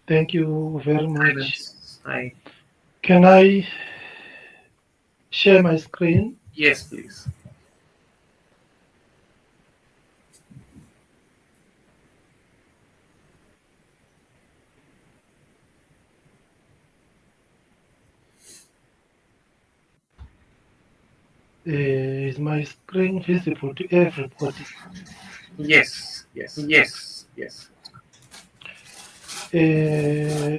Thank you very much. Hi. Can I share my screen? Yes, please. Is my screen visible to everybody? Yes, yes, yes, yes. Uh,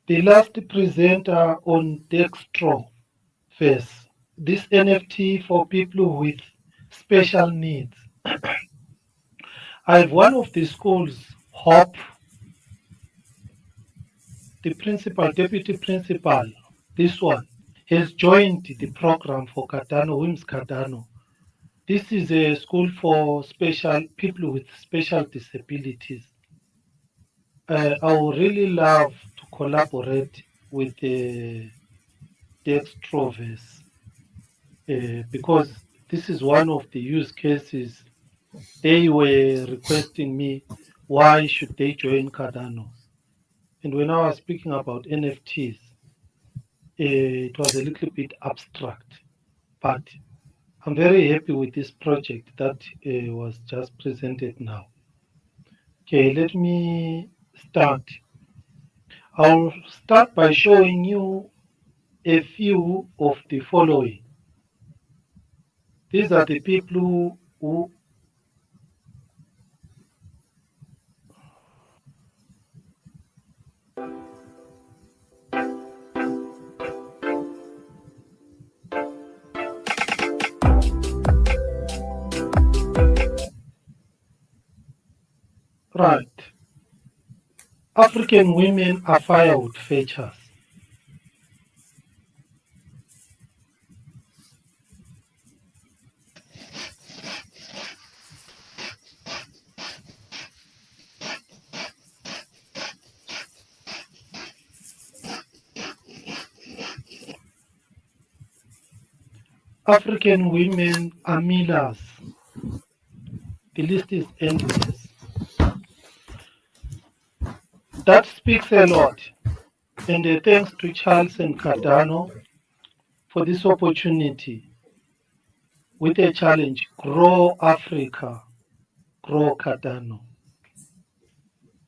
the last presenter on Dextro first. This NFT for people with special needs. I have one of the schools, Hope, the principal, deputy principal, this one, has joined the program for Cardano, WIMS Cardano. This is a school for special people with special disabilities. I would really love to collaborate with the extroverts because this is one of the use cases. They were requesting me why should they join Cardano. And when I was speaking about NFTs, it was a little bit abstract, but I'm very happy with this project that was just presented now. Okay, let me start. I'll start by showing you a few of the following. These are the people who, right. African women are firewood fetchers. African women are millers. The list is endless. That speaks a lot. And thanks to Charles and Cardano for this opportunity with a challenge Grow Africa, Grow Cardano.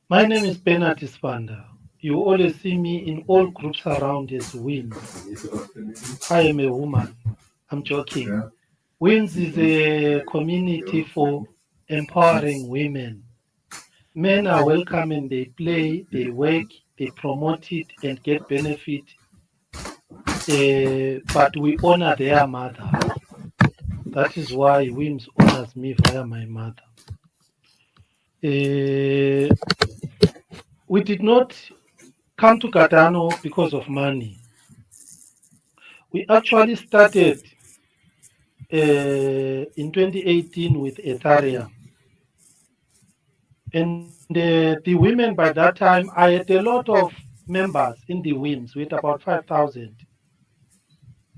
My name is Bernard Isbanda. You always see me in all groups around as WIMS. I am a woman. I'm joking. WIMS is a community for empowering women. Men are welcome and they play, they work, they promote it and get benefit, but we honor their mothers. That is why WIMS honors me via my mother. Uh, we did not come to Cardano because of money. We actually started in 2018 with Ethereum. And the women by that time, I had a lot of members in the WIMS with about 5,000.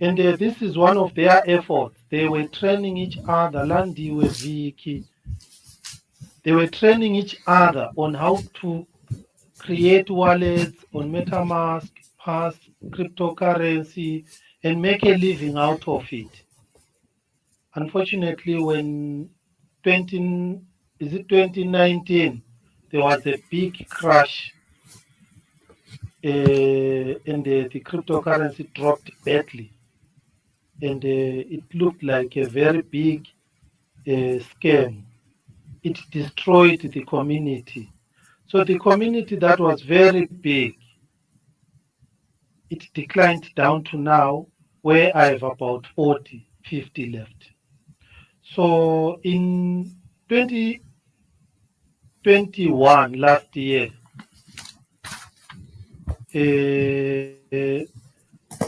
And this is one of their efforts. They were training each other, Landiwe, Viki. They were training each other on how to create wallets on MetaMask, Pass, cryptocurrency, and make a living out of it. Unfortunately, when 20, is it 2019, there was a big crash and the cryptocurrency dropped badly. And it looked like a very big scam. It destroyed the community. So the community that was very big, it declined down to now where I have about 40, 50 left. So in 2021, last year,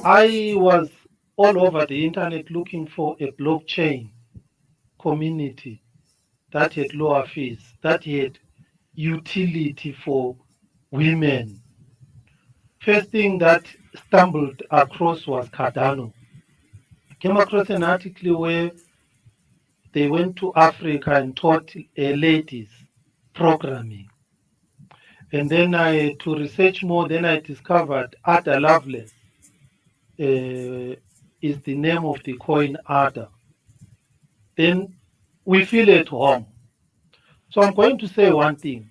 I was all over the internet looking for a blockchain community that had lower fees, that had utility for women. First thing that stumbled across was Cardano. I came across an article where they went to Africa and taught ladies programming. And then to research more, then I discovered Ada Lovelace uh, is the name of the coin Ada. Then we feel at home. So I'm going to say one thing.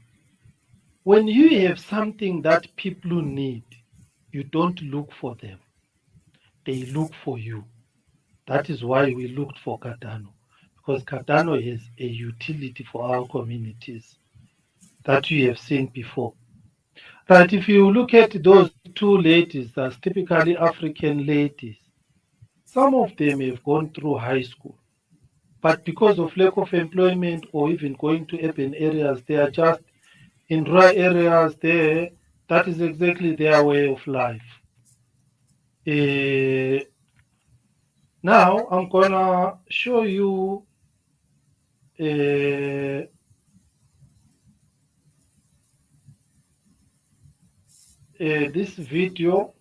When you have something that people need, you don't look for them, they look for you. That is why we looked for Cardano, because Cardano has a utility for our communities that you have seen before. Right, if you look at those two ladies, as typically African ladies, some of them have gone through high school, but because of lack of employment or even going to urban areas, they are just in rural areas there. That is exactly their way of life. Eh, Now I'm gonna show you uh, this video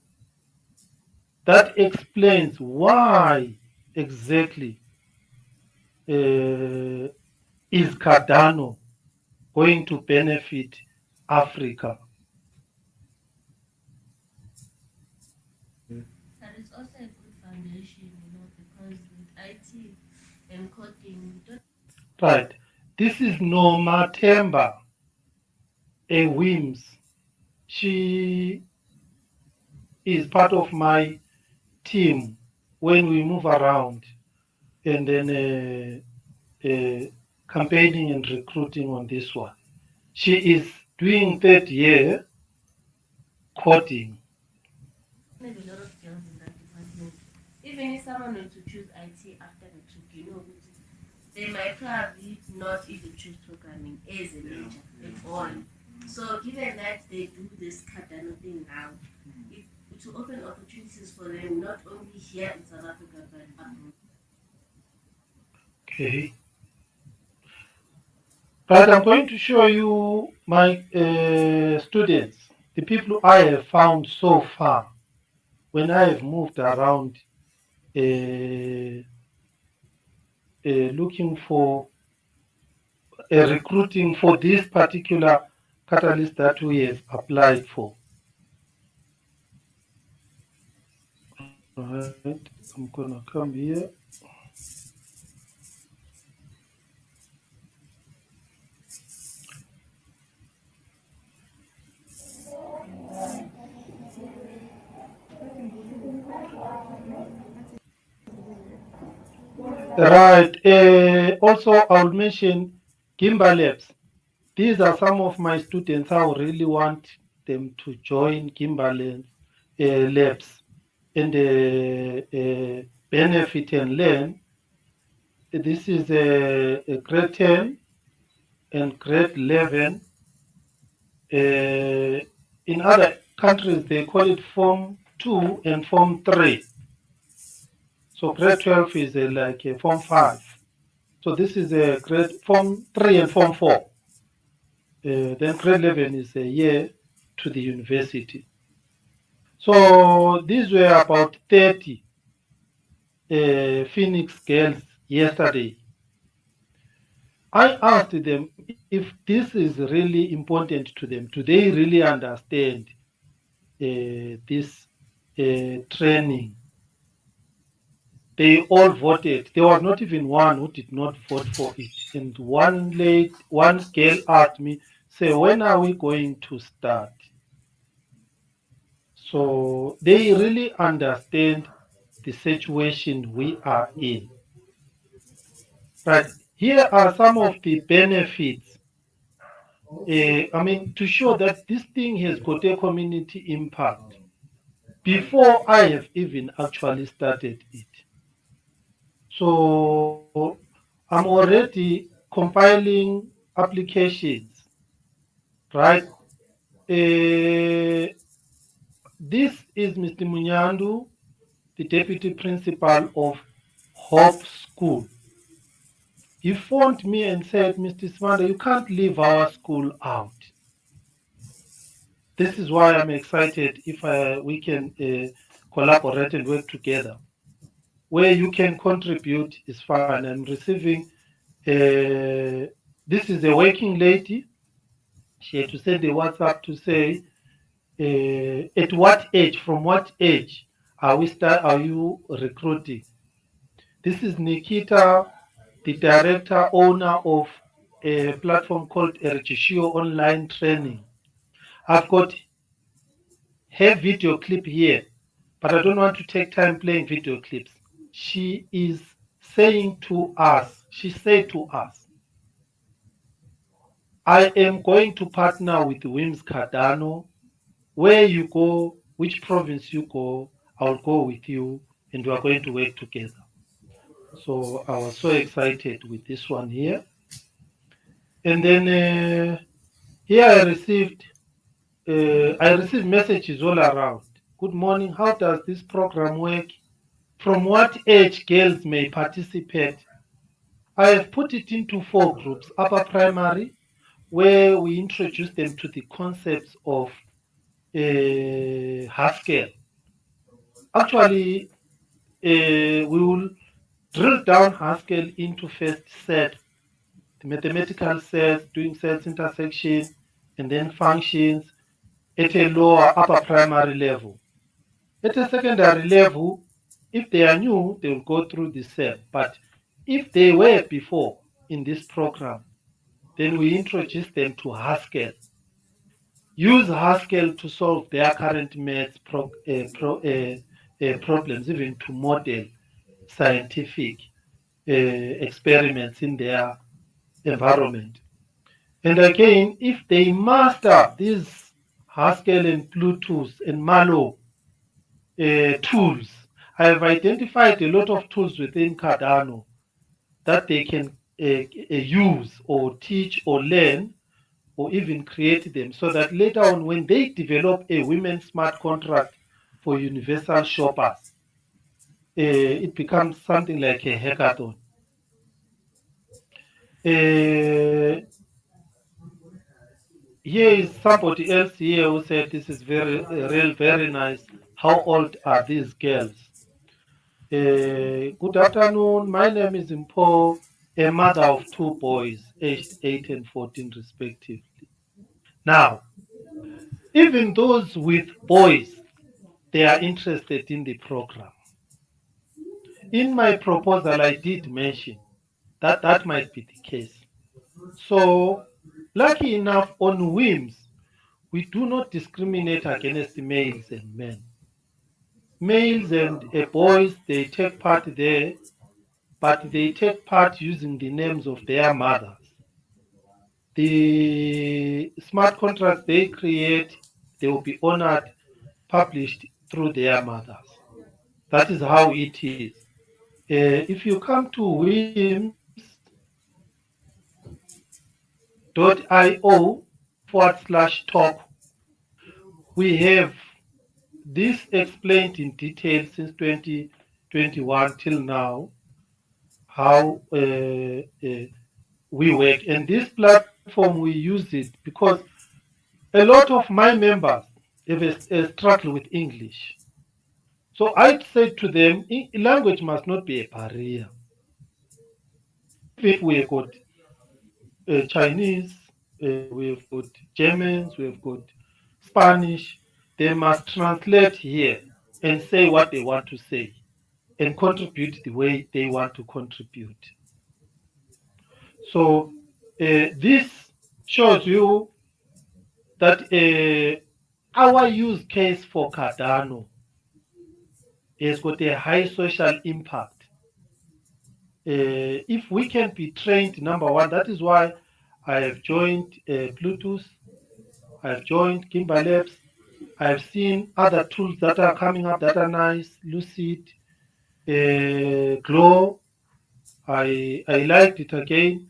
that explains why exactly uh, is Cardano going to benefit Africa. Right. This is Norma Temba, a WIMS. She is part of my team when we move around and then campaigning and recruiting on this one. She is doing third year coding. Okay. Right, I'm going to show you my students, the people I have found so far when I have moved around uh, looking for recruiting for this particular catalyst that we have applied for. Right, I'm gonna come here. Right, also I'll mention Gimba Labs. These are some of my students. I would really want them to join Gimba Labs and benefit and learn. This is a grade 10 and grade 11. In other countries, they call it Form 2 and Form 3. So grade 12 is like a Form 5. So this is a grade Form 3 and Form 4. Then grade 11 is a year to the university. So these were about 30 Phoenix girls yesterday. I asked them if this is really important to them. Do they really understand this training? They all voted. There was not even one who did not vote for it. And one girl asked me, "Say, when are we going to start?" So they really understand the situation we are in. Right. Here are some of the benefits. I mean, to show that this thing has got a community impact before I have even actually started it. So I'm already compiling applications, right? Uh, this is Mr. Munyandu, the deputy principal of Hope School. He phoned me and said, "Mr. Smanda, you can't leave our school out." This is why I'm excited if we can collaborate and work together. Where you can contribute is fine. I'm receiving, this is a working lady. She had to send a WhatsApp to say, at what age, from what age are you recruiting? This is Nikita, the director owner of a platform called Regishio Online Training. I've got her video clip here, but I don't want to take time playing video clips. She is saying to us, she said to us, I am going to partner with WIMS Cardano. Where you go, which province you go, I'll go with you and we are going to work together. So I was so excited with this one here. And then here I received messages all around. Good morning. How does this program work? From what age girls may participate? I have put it into 4 groups. Upper primary, where we introduce them to the concepts of Haskell. Actually, we will drill down Haskell into first set, the mathematical sets, doing sets intersection, and then functions at a lower upper primary level. At a secondary level, if they are new, they will go through the same. But if they were before in this program, then we introduce them to Haskell. Use Haskell to solve their current maths problems, even to model scientific experiments in their environment. And again, if they master these Haskell and Bluetooth and Malo tools, I have identified a lot of tools within Cardano that they can use or teach or learn or even create them so that later on when they develop a women smart contract for universal shoppers, it becomes something like a hackathon. Uh, Here is somebody else here who said this is very real, very nice. How old are these girls? Good afternoon. My name is Impo, a mother of 2 boys, aged 8 and 14 respectively. Now, even those with boys, they are interested in the program. In my proposal, I did mention that that might be the case. So, lucky enough, on WIMS, we do not discriminate against males and men. Males and boys, they take part there, but they take part using the names of their mothers. The smart contracts they create, they will be honored, published through their mothers. That is how it is. If you come to wims.io/talk, we have this explained in detail since 2021 till now, how we work. And this platform, we use it because a lot of my members have struggled with English. So I said to them, language must not be a barrier. Even if we have got Chinese, we have got Germans, we have got Spanish, they must translate here and say what they want to say and contribute the way they want to contribute. So this shows you that our use case for Cardano has got a high social impact. If we can be trained, number one, that is why I have joined Bluetooth, I have joined Kimber Labs, I have seen other tools that are coming up that are nice, Lucid, Glow. I liked it again.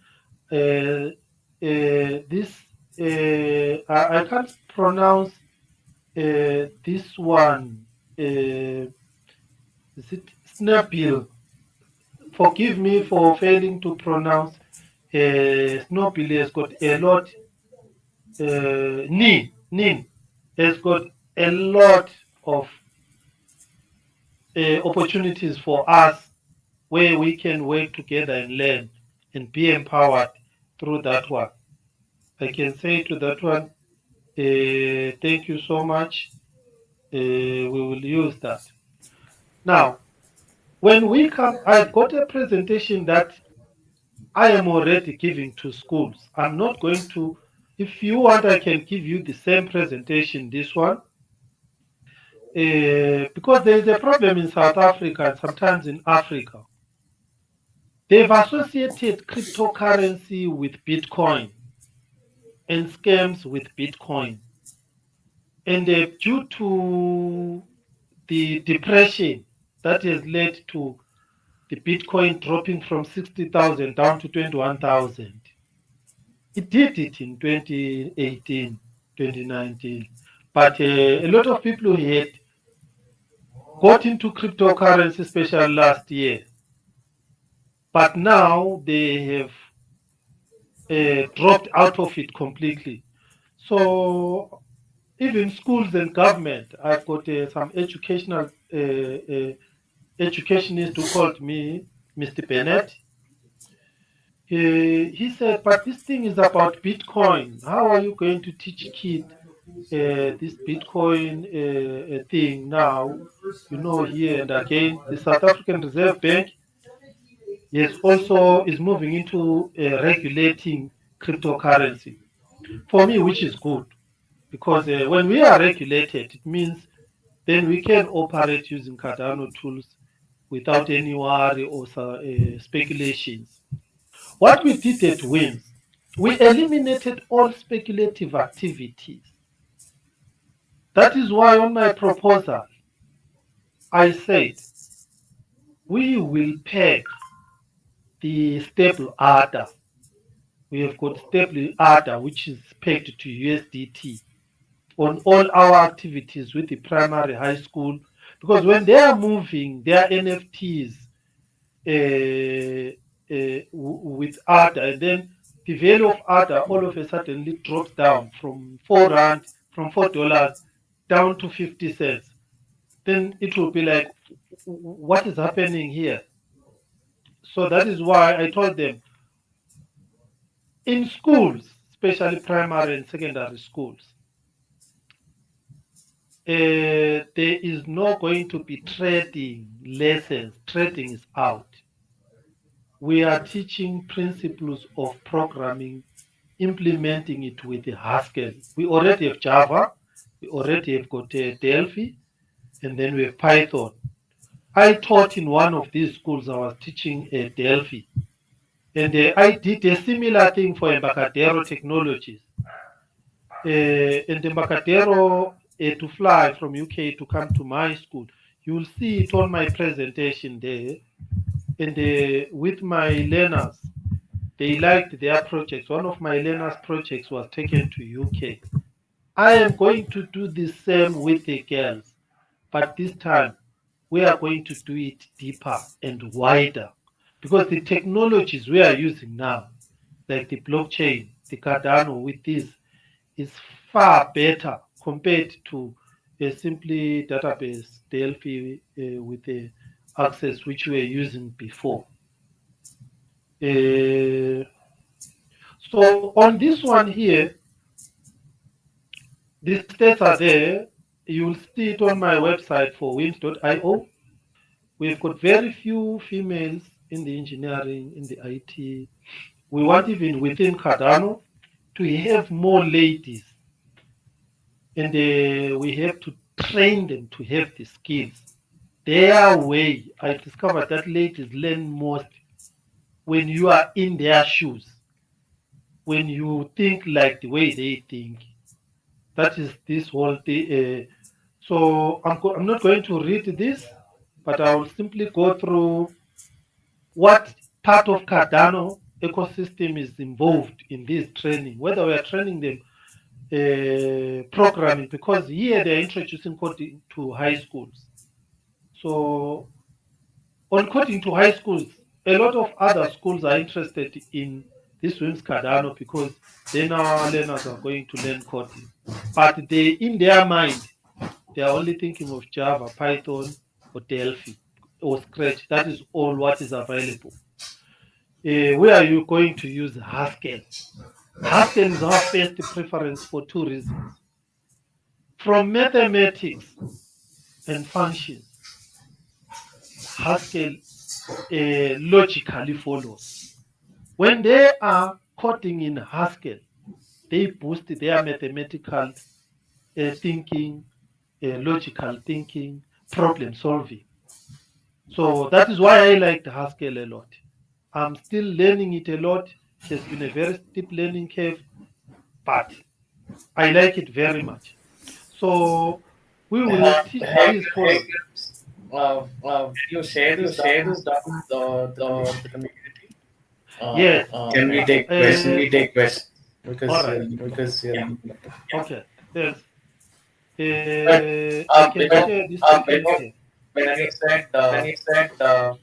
This I can't pronounce this one. Is it Snapbill? Forgive me for failing to pronounce. Snapbill has got a lot. Nin has got a lot of opportunities for us where we can work together and learn and be empowered through that one. I can say to that one, thank you so much. We will use that. Now, when we come, I've got a presentation that I am already giving to schools. I'm not going to, if you want, I can give you the same presentation, this one, because there is a problem in South Africa and sometimes in Africa. They've associated cryptocurrency with Bitcoin and scams with Bitcoin. And due to the depression that has led to the Bitcoin dropping from 60,000 down to 21,000, it did it in 2018, 2019. But a lot of people had got into cryptocurrency, especially last year. But now they have dropped out of it completely. So even schools and government, I've got some educational educationist who called me Mr. Bennett. He said, but this thing is about Bitcoin. How are you going to teach kids this Bitcoin thing now? You know, here and again, the South African Reserve Bank is moving into regulating cryptocurrency. For me, which is good, because when we are regulated, it means then we can operate using Cardano tools without any worry or speculations. What we did at WIMS, we eliminated all speculative activities. That is why on my proposal, I said we will peg the stable ADA. We have got stable ADA, which is pegged to USDT on all our activities with the primary high school, because when they are moving their NFTs with ADA, and then the value of ADA all of a sudden drops down from £4, from $4 down to 50 cents. Then it will be like, what is happening here? So that is why I told them in schools, especially primary and secondary schools, there is not going to be trading lessons. Trading is out. We are teaching principles of programming, implementing it with Haskell. We already have Java, we already have got Delphi, and then we have Python. I taught in one of these schools, I was teaching Delphi, and I did a similar thing for Embarcadero Technologies. And Embarcadero to fly from UK to come to my school. You'll see it on my presentation there. And with my learners, they liked their projects. One of my learners' projects was taken to UK. I am going to do the same with the girls, but this time we are going to do it deeper and wider, because the technologies we are using now, like the blockchain, the Cardano with this, is far better compared to a simply database Delphi with the access which we were using before. So on this one here, the stats are there. You'll see it on my website for wims.io. We've got very few females in the engineering, in the IT. We want even within Cardano to have more ladies, and we have to train them to have the skills. Their way, I discovered that ladies learn most when you are in their shoes, when you think like the way they think. That is this whole thing. So I'm not going to read this, but I will simply go through what part of Cardano ecosystem is involved in this training, whether we are training them programming, because here they are introducing coding to high schools. So on coding to high schools, a lot of other schools are interested in this WIMS Cardano because then our learners are going to learn coding. But they, in their mind, they are only thinking of Java, Python, or Delphi, or Scratch. That is all what is available. Where are you going to use Haskell? Haskell is our first preference for two reasons. From mathematics and functions, Haskell logically follows. When they are coding in Haskell, they boost their mathematical thinking, logical thinking, problem solving. So that is why I like the Haskell a lot. I'm still learning it a lot. It has been a very steep learning curve, but I like it very much. So we will teach Hey, these follows. can you share this document to the community? Yes. Can we take Uh, questions? all Because right. yeah. Okay. Thanks. But I can share this you screen know, share. when you said how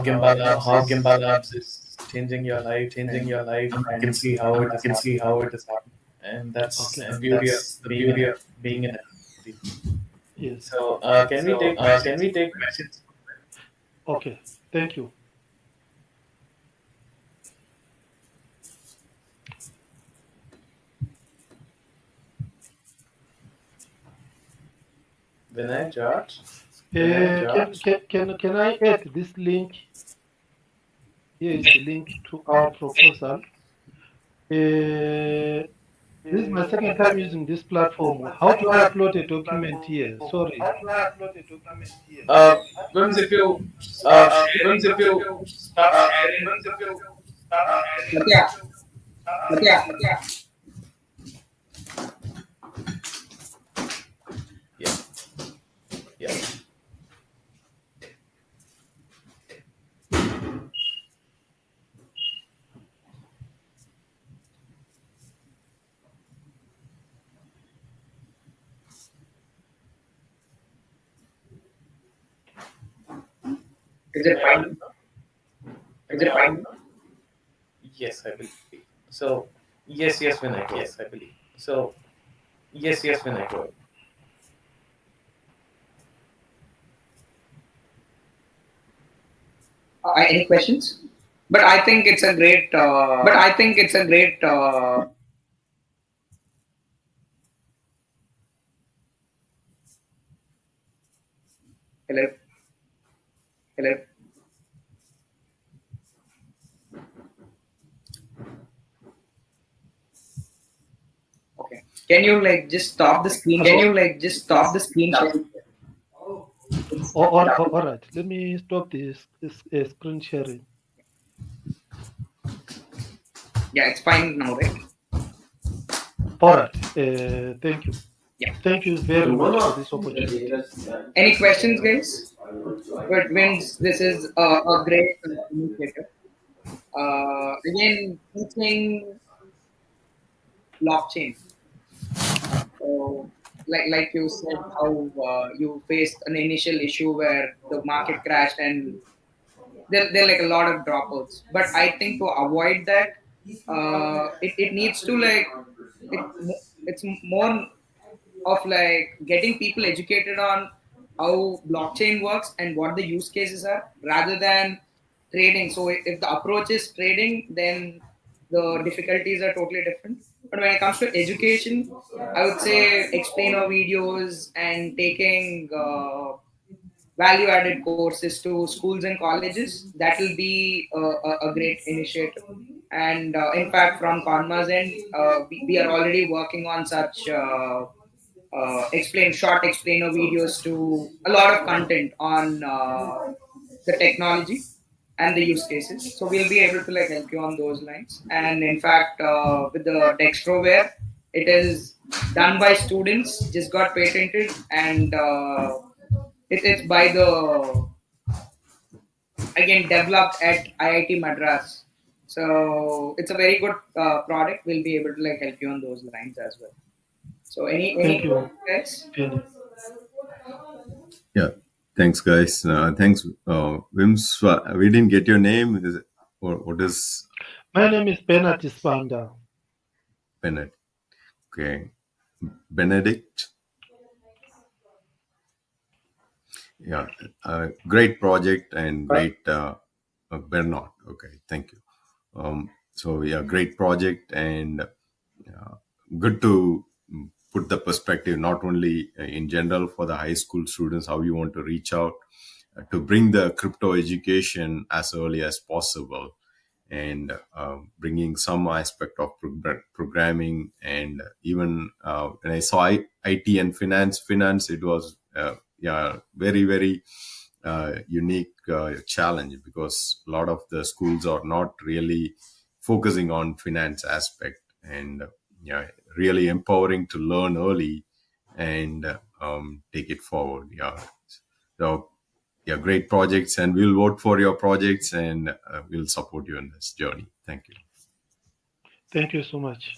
Gimbal Labs is changing your life, and I can see how it is happening, and that's Okay. the beauty of being in it. Yes. So can we take questions? Okay. Thank you. Vinay, George? Can I add this link? Here is the link to our proposal. This is my second time using this platform. How do I upload a document here? Sorry. Uh, Vims, if you start sharing, Satya, Satya, yeah, yeah. is it fine? Is it fine? Yes, I believe. So, yes, Vinay, go ahead. So, yes, Vinay, go ahead. Any questions? But I think it's a great. Hello, hello. Okay. Can you like just stop the screen? Hello? Share? All right. Let me stop this screen sharing. Yeah, it's fine now, right? All right. Thank you. Yeah. Thank you very much for this opportunity. Any questions, guys? But WIMS, this is a great initiative. Again, teaching blockchain. So, like you said, how you faced an initial issue where the market crashed and there are like a lot of dropouts. But I think to avoid that, it needs to like it it's more of like getting people educated on how blockchain works and what the use cases are rather than trading. So if the approach is trading, then the difficulties are totally different. But when it comes to education, I would say explainer videos and taking value added courses to schools and colleges, that will be a great initiative. And in fact, from Konma's end, we are already working on such short explainer videos to a lot of content on the technology and the use cases. So we'll be able to like help you on those lines. And in fact, with the Dextroware, it is done by students, just got patented, and it's by the again developed at IIT Madras. So it's a very good product. We'll be able to like help you on those lines as well. So any Thank you, guys? Penny. Yeah, thanks, guys. Thanks, Wims. We didn't get your name. Or what is My name is Bernard Spanda. Bennett? Okay, Benedict. Yeah, great project and great Bernard. Okay, thank you. So yeah, great project, and good to put the perspective not only in general for the high school students, how you want to reach out to bring the crypto education as early as possible, and bringing some aspect of programming, and even when I saw IT and finance, it was yeah, very very unique challenge, because a lot of the schools are not really focusing on finance aspect, and yeah, really empowering to learn early and take it forward. Yeah, so yeah, great projects, and we'll vote for your projects, and we'll support you in this journey. Thank you. Thank you so much.